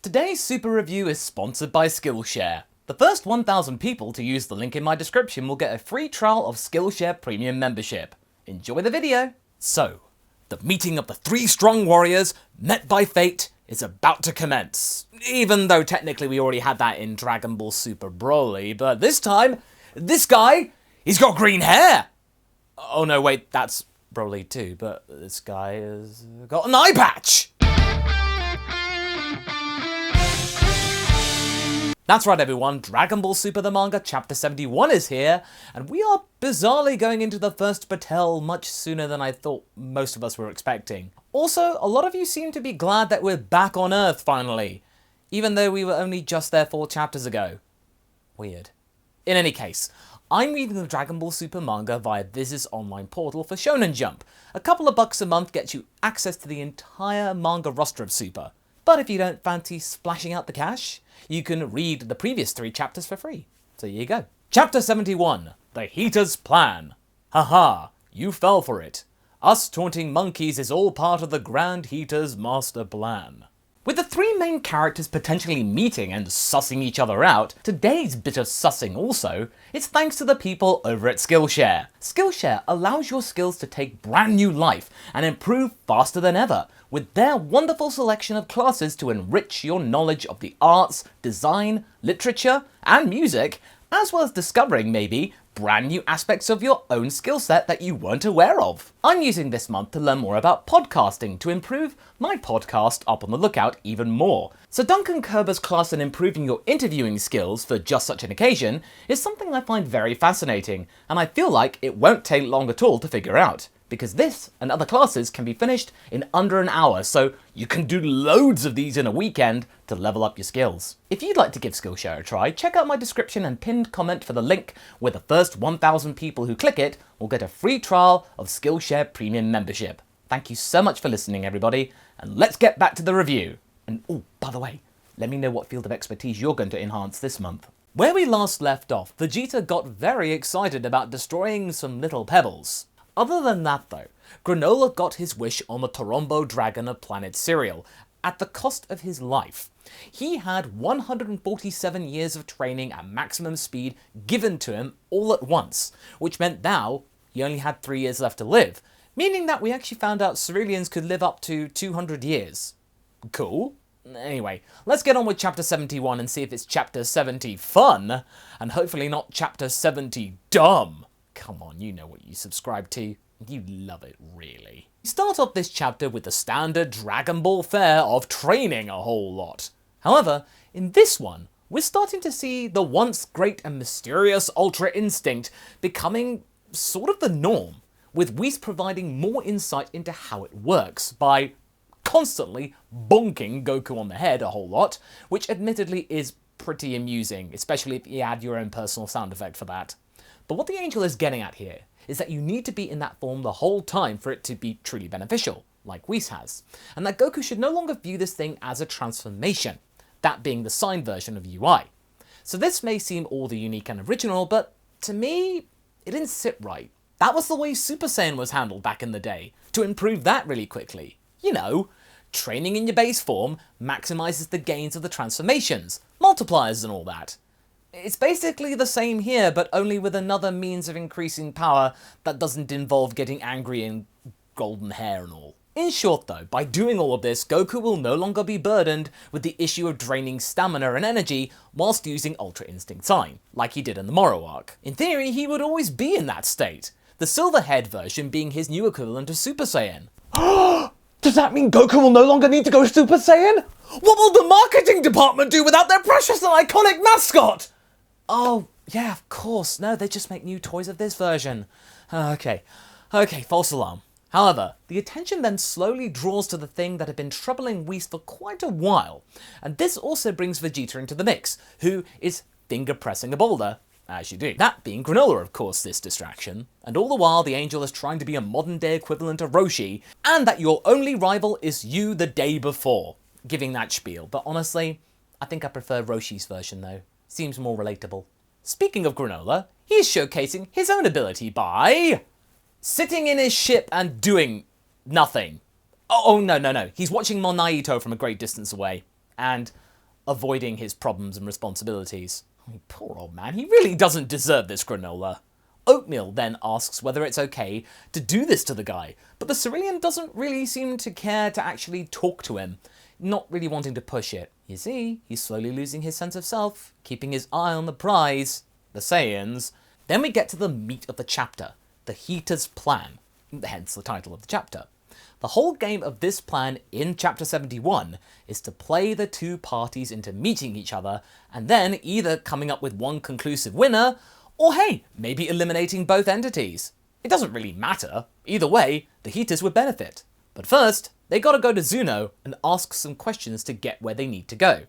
Today's super review is sponsored by Skillshare. The first 1,000 people to use the link in my description will get a free trial of Skillshare Premium membership. Enjoy the video! So, the meeting of the three strong warriors, met by fate, is about to commence. Even though technically we already had that in Dragon Ball Super Broly, but this time, this guy, he's got green hair! Oh no, wait, that's Broly too, but this guy has got an eye patch! That's right everyone, Dragon Ball Super the Manga Chapter 71 is here, and we are bizarrely going into the first battle much sooner than I thought most of us were expecting. Also, a lot of you seem to be glad that we're back on Earth finally, even though we were only just there 4 chapters ago. Weird. In any case, I'm reading the Dragon Ball Super manga via Viz's online portal for Shonen Jump. A couple of bucks a month gets you access to the entire manga roster of Super. But if you don't fancy splashing out the cash, you can read the previous 3 chapters for free. So here you go. Chapter 71, The Heeters Plan. Haha, you fell for it. Us taunting monkeys is all part of the Grand Heeters master plan. With the 3 main characters potentially meeting and sussing each other out, today's bit of sussing also is thanks to the people over at Skillshare. Skillshare allows your skills to take brand new life and improve faster than ever, with their wonderful selection of classes to enrich your knowledge of the arts, design, literature, and music, as well as discovering, maybe, brand new aspects of your own skill set that you weren't aware of. I'm using this month to learn more about podcasting to improve my podcast Up on the Lookout even more. So Duncan Kerber's class in improving your interviewing skills for just such an occasion is something I find very fascinating, and I feel like it won't take long at all to figure out, because this and other classes can be finished in under an hour, so you can do loads of these in a weekend to level up your skills. If you'd like to give Skillshare a try, check out my description and pinned comment for the link where the first 1,000 people who click it will get a free trial of Skillshare Premium membership. Thank you so much for listening everybody, and let's get back to the review. And oh, by the way, let me know what field of expertise you're going to enhance this month. Where we last left off, Vegeta got very excited about destroying some little pebbles. Other than that though, Granolah got his wish on the Torombo Dragon of Planet Cereal, at the cost of his life. He had 147 years of training at maximum speed given to him all at once, which meant now he only had 3 years left to live, meaning that we actually found out Cerealians could live up to 200 years. Cool. Anyway, let's get on with Chapter 71 and see if it's Chapter 70 fun, and hopefully not Chapter 70 dumb. Come on, you know what you subscribe to. You love it, really. We start off this chapter with the standard Dragon Ball fare of training a whole lot. However, in this one, we're starting to see the once great and mysterious Ultra Instinct becoming sort of the norm, with Whis providing more insight into how it works by constantly bonking Goku on the head a whole lot, which admittedly is pretty amusing, especially if you add your own personal sound effect for that. But what the angel is getting at here is that you need to be in that form the whole time for it to be truly beneficial, like Whis has, and that Goku should no longer view this thing as a transformation, that being the signed version of UI. So this may seem all the unique and original, but to me, it didn't sit right. That was the way Super Saiyan was handled back in the day, to improve that really quickly. You know, training in your base form maximizes the gains of the transformations, multipliers and all that. It's basically the same here, but only with another means of increasing power that doesn't involve getting angry and golden hair and all. In short though, by doing all of this, Goku will no longer be burdened with the issue of draining stamina and energy whilst using Ultra Instinct Time, like he did in the Moro arc. In theory, he would always be in that state, the Silver-haired version being his new equivalent of Super Saiyan. Does that mean Goku will no longer need to go Super Saiyan? What will the marketing department do without their precious and iconic mascot? Oh, yeah, of course. No, they just make new toys of this version. Okay, false alarm. However, the attention then slowly draws to the thing that had been troubling Whis for quite a while, and this also brings Vegeta into the mix, who is finger-pressing a boulder, as you do. That being Granolah, of course, this distraction, and all the while the angel is trying to be a modern-day equivalent of Roshi, and that your only rival is you the day before, giving that spiel. But honestly, I think I prefer Roshi's version though. Seems more relatable. Speaking of Granolah, he's showcasing his own ability by sitting in his ship and doing nothing. Oh, no. He's watching Mon Naito from a great distance away. And avoiding his problems and responsibilities. I mean, poor old man, he really doesn't deserve this granola. Oatmeal then asks whether it's okay to do this to the guy, but the Cerulean doesn't really seem to care to actually talk to him, not really wanting to push it. You see, he's slowly losing his sense of self, keeping his eye on the prize, the Saiyans. Then we get to the meat of the chapter, the Heeters Plan, hence the title of the chapter. The whole game of this plan in Chapter 71 is to play the two parties into meeting each other and then either coming up with one conclusive winner or, hey, maybe eliminating both entities. It doesn't really matter. Either way, the Heeters would benefit. But first, they gotta go to Zuno and ask some questions to get where they need to go.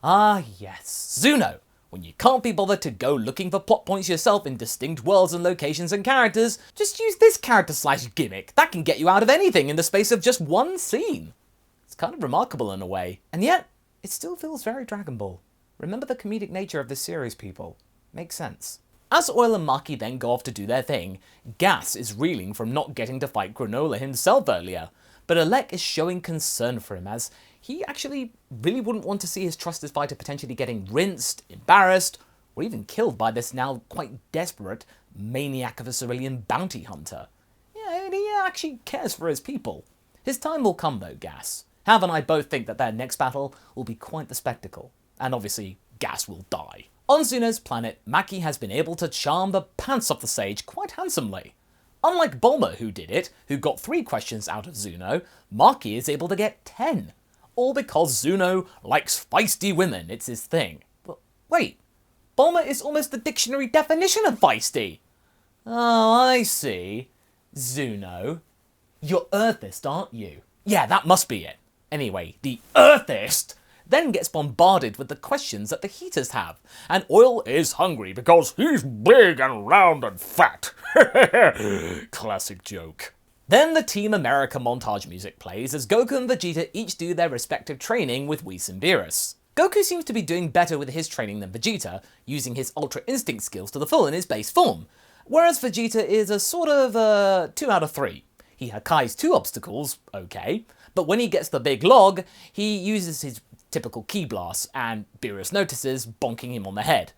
Ah yes, Zuno. When you can't be bothered to go looking for plot points yourself in distinct worlds and locations and characters, just use this character slash gimmick. That can get you out of anything in the space of just one scene. It's kind of remarkable in a way. And yet, it still feels very Dragon Ball. Remember the comedic nature of this series, people. Makes sense. As Oil and Maki then go off to do their thing, Gas is reeling from not getting to fight Granolah himself earlier, but Alec is showing concern for him as he actually really wouldn't want to see his trusted fighter potentially getting rinsed, embarrassed, or even killed by this now quite desperate maniac of a Cerulean bounty hunter. Yeah, he actually cares for his people. His time will come though, Gas. Hav and I both think that their next battle will be quite the spectacle, and obviously Gas will die. On Zuno's planet, Maki has been able to charm the pants off the sage quite handsomely. Unlike Bulma, who did it, who got 3 questions out of Zuno, Maki is able to get 10. All because Zuno likes feisty women, it's his thing. But wait, Bulma is almost the dictionary definition of feisty. Oh, I see. Zuno, you're Earthist, aren't you? Yeah, that must be it. Anyway, the Earthist then gets bombarded with the questions that the Heeters have, and Oil is hungry because he's big and round and fat. Classic joke. Then the Team America montage music plays as Goku and Vegeta each do their respective training with Whis and Beerus. Goku seems to be doing better with his training than Vegeta, using his Ultra Instinct skills to the full in his base form, whereas Vegeta is a sort of 2 out of 3. He Hakai's 2 obstacles, okay, but when he gets the big log, he uses his typical ki blast, and Beerus notices, bonking him on the head.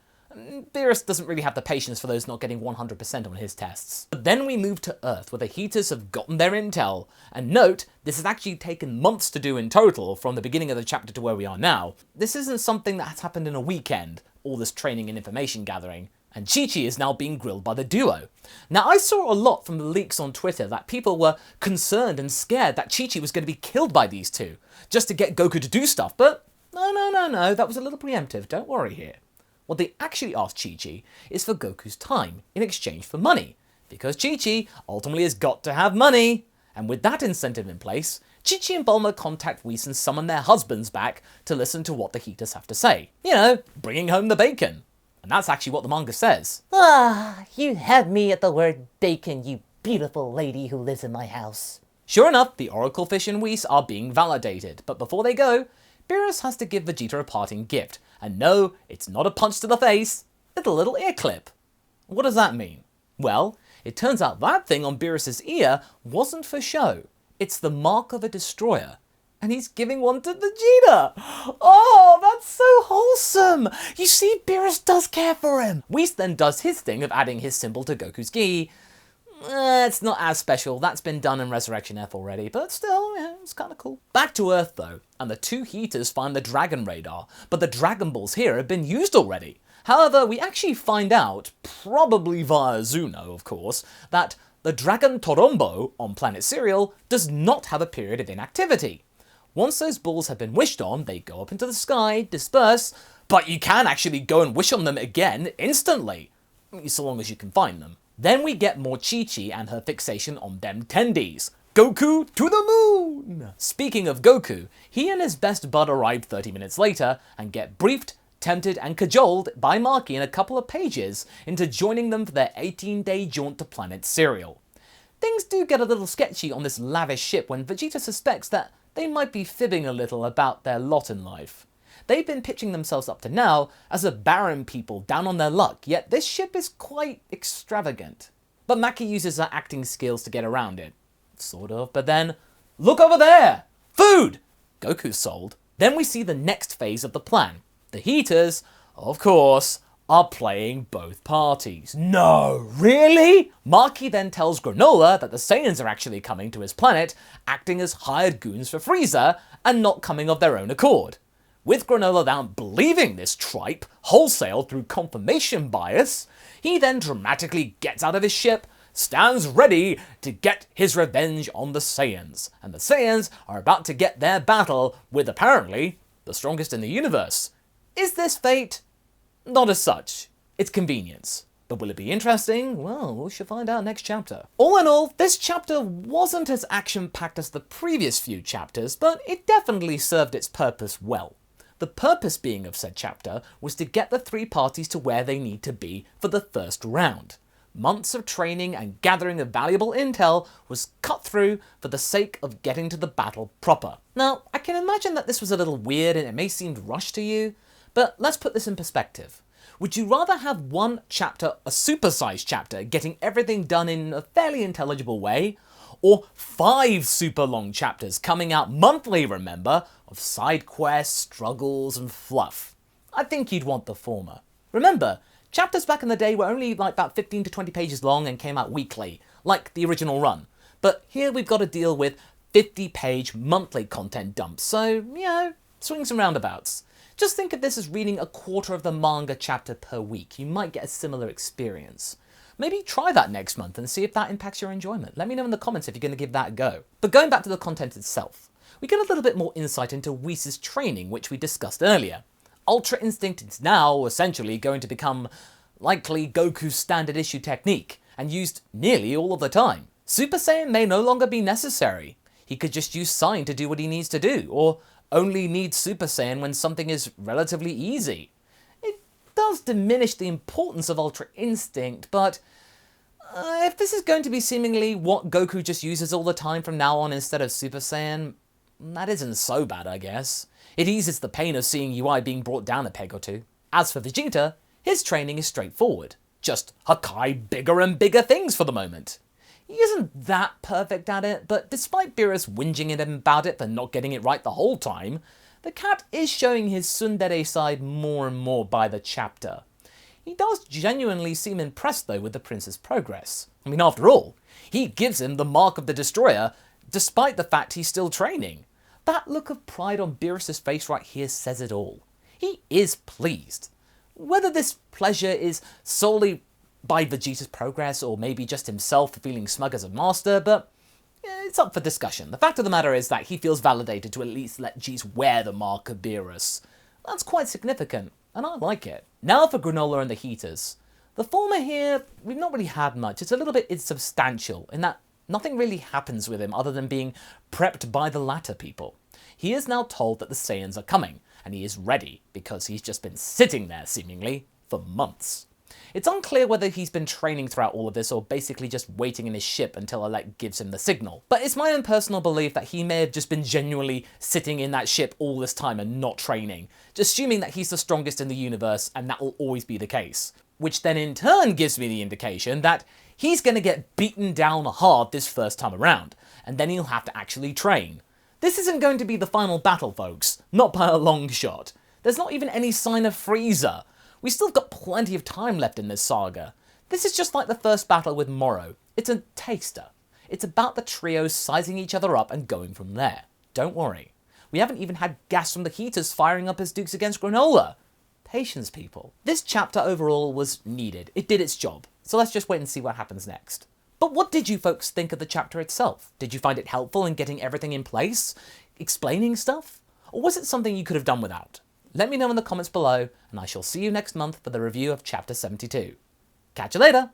Beerus doesn't really have the patience for those not getting 100% on his tests. But then we move to Earth, where the Heeters have gotten their intel, and note, this has actually taken months to do in total, from the beginning of the chapter to where we are now. This isn't something that has happened in a weekend, all this training and information gathering. And Chi-Chi is now being grilled by the duo. Now, I saw a lot from the leaks on Twitter that people were concerned and scared that Chi-Chi was going to be killed by these two, just to get Goku to do stuff, but no, that was a little preemptive, don't worry here. What they actually asked Chi-Chi is for Goku's time in exchange for money, because Chi-Chi ultimately has got to have money. And with that incentive in place, Chi-Chi and Bulma contact Whis and summon their husbands back to listen to what the Heeters have to say. You know, bringing home the bacon. And that's actually what the manga says. Ah, you had me at the word bacon, you beautiful lady who lives in my house. Sure enough, the Oracle Fish and Whis are being validated, but before they go, Beerus has to give Vegeta a parting gift. And no, it's not a punch to the face, it's a little ear clip. What does that mean? Well, it turns out that thing on Beerus's ear wasn't for show. It's the mark of a destroyer. And he's giving one to Vegeta. Oh, that's so wholesome. You see, Beerus does care for him. Whis then does his thing of adding his symbol to Goku's gi. It's not as special. That's been done in Resurrection F already, but still, yeah, it's kind of cool. Back to Earth, though, and the 2 Heeters find the Dragon Radar, but the Dragon Balls here have been used already. However, we actually find out, probably via Zuno, of course, that the Dragon Torombo on Planet Cereal does not have a period of inactivity. Once those balls have been wished on, they go up into the sky, disperse, but you can actually go and wish on them again instantly, so long as you can find them. Then we get more Chi-Chi and her fixation on them tendies. Goku to the moon! Speaking of Goku, he and his best bud arrive 30 minutes later and get briefed, tempted and cajoled by Maki in a couple of pages into joining them for their 18-day jaunt to Planet Cereal. Things do get a little sketchy on this lavish ship when Vegeta suspects that they might be fibbing a little about their lot in life. They've been pitching themselves up to now as a barren people down on their luck, yet this ship is quite extravagant. But Maki uses her acting skills to get around it. Sort of, but then, look over there! Food! Goku's sold. Then we see the next phase of the plan. The Heeters, of course, are playing both parties. No, really? MONKE then tells Granolah that the Saiyans are actually coming to his planet, acting as hired goons for Frieza, and not coming of their own accord. With Granolah now believing this tripe wholesale through confirmation bias, he then dramatically gets out of his ship, stands ready to get his revenge on the Saiyans, and the Saiyans are about to get their battle with apparently the strongest in the universe. Is this fate? Not as such. It's convenience. But will it be interesting? Well, we shall find out next chapter. All in all, this chapter wasn't as action-packed as the previous few chapters, but it definitely served its purpose well. The purpose being of said chapter was to get the three parties to where they need to be for the first round. Months of training and gathering of valuable intel was cut through for the sake of getting to the battle proper. Now, I can imagine that this was a little weird and it may seem rushed to you, but let's put this in perspective. Would you rather have one chapter, a supersized chapter, getting everything done in a fairly intelligible way, or 5 super long chapters coming out monthly, remember, of side quests, struggles, and fluff? I think you'd want the former. Remember, chapters back in the day were only like about 15 to 20 pages long and came out weekly, like the original run. But here we've got to deal with 50-page monthly content dumps, so, you know, swings and roundabouts. Just think of this as reading a quarter of the manga chapter per week. You might get a similar experience. Maybe try that next month and see if that impacts your enjoyment. Let me know in the comments if you're going to give that a go. But going back to the content itself, we get a little bit more insight into Whis' training, which we discussed earlier. Ultra Instinct is now essentially going to become likely Goku's standard issue technique, and used nearly all of the time. Super Saiyan may no longer be necessary. He could just use Sign to do what he needs to do, or only need Super Saiyan when something is relatively easy. It does diminish the importance of Ultra Instinct, but if this is going to be seemingly what Goku just uses all the time from now on instead of Super Saiyan, that isn't so bad, I guess. It eases the pain of seeing UI being brought down a peg or two. As for Vegeta, his training is straightforward. Just Hakai bigger and bigger things for the moment. He isn't that perfect at it, but despite Beerus whinging at him about it for not getting it right the whole time, the cat is showing his tsundere side more and more by the chapter. He does genuinely seem impressed though with the prince's progress. I mean, after all, he gives him the mark of the destroyer despite the fact he's still training. That look of pride on Beerus' face right here says it all. He is pleased. Whether this pleasure is solely by Vegeta's progress, or maybe just himself feeling smug as a master, but it's up for discussion. The fact of the matter is that he feels validated to at least let Jeez wear the mark of Beerus. That's quite significant, and I like it. Now for Granolah and the Heeters. The former here, we've not really had much. It's a little bit insubstantial, in that nothing really happens with him other than being prepped by the latter people. He is now told that the Saiyans are coming, and he is ready, because he's just been sitting there, seemingly, for months. It's unclear whether he's been training throughout all of this or basically just waiting in his ship until Alec gives him the signal. But it's my own personal belief that he may have just been genuinely sitting in that ship all this time and not training, just assuming that he's the strongest in the universe and that will always be the case. Which then in turn gives me the indication that he's going to get beaten down hard this first time around, and then he'll have to actually train. This isn't going to be the final battle, folks, not by a long shot. There's not even any sign of Frieza. We still got plenty of time left in this saga. This is just like the first battle with Moro. It's a taster. It's about the trio sizing each other up and going from there. Don't worry. We haven't even had gas from the Heeters firing up his dukes against Granolah. Patience, people. This chapter overall was needed. It did its job. So let's just wait and see what happens next. But what did you folks think of the chapter itself? Did you find it helpful in getting everything in place? Explaining stuff? Or was it something you could have done without? Let me know in the comments below, and I shall see you next month for the review of Chapter 72. Catch you later!